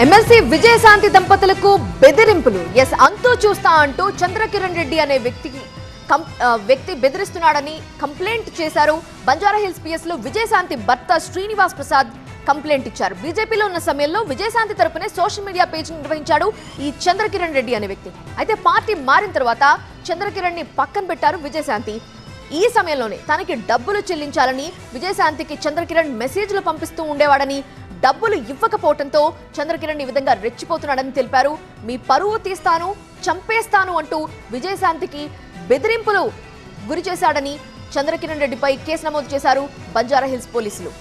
MLC Vijayashanti దంపతులకు బెదిరింపులు. Yes అంతూ చూస్తా అంటూ చంద్రకిరణ్ రెడ్డి అనే వ్యక్తి బెదిరిస్తున్నాడని కంప్లైంట్ చేశారు. బంజారాహిల్స్ పిఎస్ లో విజయశాంతి భర్త శ్రీనివాస్ ప్రసాద్ కంప్లైంట్ ఇచ్చారు. బీజేపీలో ఉన్న సమయంలో విజయశాంతి తరపునే సోషల్ మీడియా పేజ్ నిర్వహించాడు ఈ చంద్రకిరణ్ రెడ్డి అనే వ్యక్తి. అయితే పార్టీ మారిన తర్వాత చంద్రకిరణ్ ని పక్కన పెట్టారు విజయశాంతి. ఈ సమయంలోనే తనకి డబ్బులు చెల్లించాలని విజయశాంతికి చంద్రకిరణ్ మెసేజ్లు పంపిస్తూ ఉండేవాడని, డబ్బులు ఇవ్వకపోవడంతో చంద్రకిరణ్ ఈ విధంగా రెచ్చిపోతున్నాడని తెలిపారు. మీ పరువు తీస్తాను, చంపేస్తాను అంటూ విజయశాంతికి బెదిరింపులు గురి చేశాడని చంద్రకిరణ్ రెడ్డిపై కేసు నమోదు చేశారు బంజారాహిల్స్ పోలీసులు.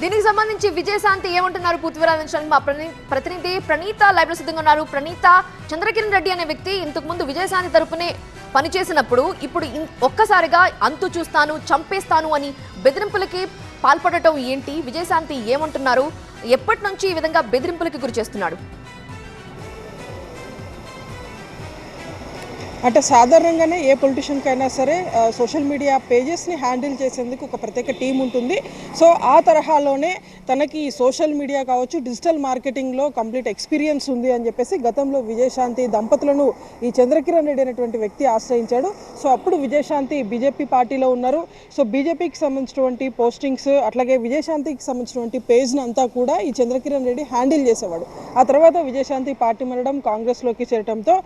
దీనికి సంబంధించి విజయశాంతి ఏమంటున్నారు పూర్తి వివరాలు అందించడానికి మా ప్రతినిధి ప్రణీత లైవ్ లో సిద్ధంగా ఉన్నారు. ప్రణీత, చంద్రకిరణ్ రెడ్డి అనే వ్యక్తి ఇంతకు ముందు విజయశాంతి తరపునే పనిచేసినప్పుడు ఇప్పుడు ఒక్కసారిగా అంతు చూస్తాను, చంపేస్తాను అని బెదిరింపులకి పాల్పడటం ఏంటి? విజయశాంతి ఏమంటున్నారు? ఎప్పటి నుంచి ఈ విధంగా బెదిరింపులకి గురి చేస్తున్నాడు? అంటే సాధారణంగానే ఏ పొలిటీషియన్కైనా సరే సోషల్ మీడియా పేజెస్ని హ్యాండిల్ చేసేందుకు ఒక ప్రత్యేక టీం ఉంటుంది. సో ఆ తరహాలోనే తనకి సోషల్ మీడియా కావచ్చు, డిజిటల్ మార్కెటింగ్లో కంప్లీట్ ఎక్స్పీరియన్స్ ఉంది అని చెప్పేసి గతంలో విజయశాంతి దంపతులను ఈ చంద్రకిరణ్ రెడ్డి అనేటువంటి వ్యక్తి ఆశ్రయించాడు. సో అప్పుడు విజయశాంతి బీజేపీ పార్టీలో ఉన్నారు. సో బీజేపీకి సంబంధించినటువంటి పోస్టింగ్స్ అట్లాగే విజయశాంతికి సంబంధించినటువంటి పేజ్ని అంతా కూడా ఈ చంద్రకిరణ్ రెడ్డి హ్యాండిల్ చేసేవాడు. ఆ తర్వాత విజయశాంతి పార్టీ మారడం, కాంగ్రెస్లోకి చేరడంతో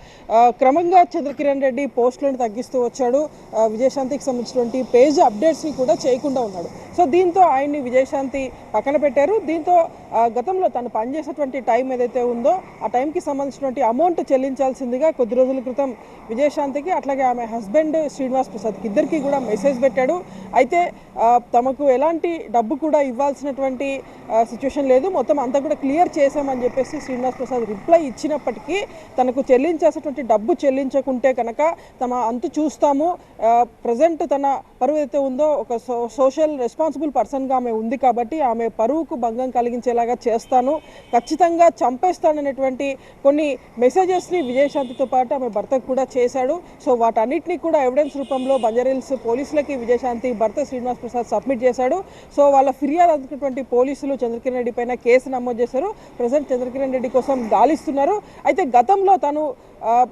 క్రమంగా చంద్రకిరణ్ రెడ్డి పోస్టులను తగ్గిస్తూ వచ్చాడు. విజయశాంతికి సంబంధించినటువంటి పేజ్ అప్డేట్స్ని కూడా చేయకుండా ఉన్నాడు. సో దీంతో ఆయన్ని విజయశాంతి పక్కన పెట్టారు. దీంతో గతంలో తను పనిచేసేటువంటి టైం ఏదైతే ఉందో ఆ టైంకి సంబంధించినటువంటి అమౌంట్ చెల్లించాల్సిందిగా కొద్ది రోజుల క్రితం విజయశాంతికి అట్లాగే ఆమె హస్బెండ్ శ్రీనివాస్ ప్రసాద్కి ఇద్దరికి కూడా మెసేజ్ పెట్టాడు. అయితే తమకు ఎలాంటి డబ్బు కూడా ఇవ్వాల్సినటువంటి సిచ్యువేషన్ లేదు, మొత్తం అంతా కూడా క్లియర్ చేశామని చెప్పేసి శ్రీనివాస్ ప్రసాద్ రిప్లై ఇచ్చినప్పటికీ తనకు చెల్లించాల్సినటువంటి డబ్బు చెల్లించకుంటే కనుక తమ అంతు చూస్తాము, ప్రజెంట్ తన పరువు ఏదైతే ఉందో ఒక సోషల్ రెస్పాన్సిబుల్ పర్సన్గా ఆమె ఉంది కాబట్టి ఆమె పరువుకు భంగం కలిగించేలాగా చేస్తాను, ఖచ్చితంగా చంపేస్తాననేటువంటి కొన్ని మెసేజెస్ని విజయశాంతితో పాటు ఆమె భర్తకు కూడా చేశాడు. సో వాటన్నిటిని కూడా ఎవిడెన్స్ రూపంలో బంజారాహిల్స్ పోలీసులకి విజయశాంతి భర్త శ్రీనివాస్ ప్రసాద్ సబ్మిట్ చేశాడు. సో వాళ్ళ ఫిర్యాదు అందుకున్నటువంటి పోలీసులు చంద్రకిరణ్ రెడ్డి పైన కేసు నమోదు చేశారు. ప్రజెంట్ చంద్రకిరణ్ రెడ్డి కోసం గాలిస్తున్నారు. అయితే గతంలో తను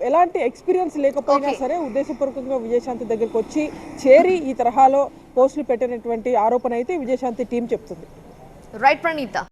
ఎలాంటి ఎక్స్పీరియన్స్ లేకపోయినా సరే ఉద్దేశపూర్వకంగా విజయశాంతి దగ్గరకు వచ్చి చేరి ఈ తరహాలో పోస్టులు పెట్టినటువంటి ఆరోపణ అయితే విజయశాంతి టీం చెప్తుంది. రైట్ ప్రణీత.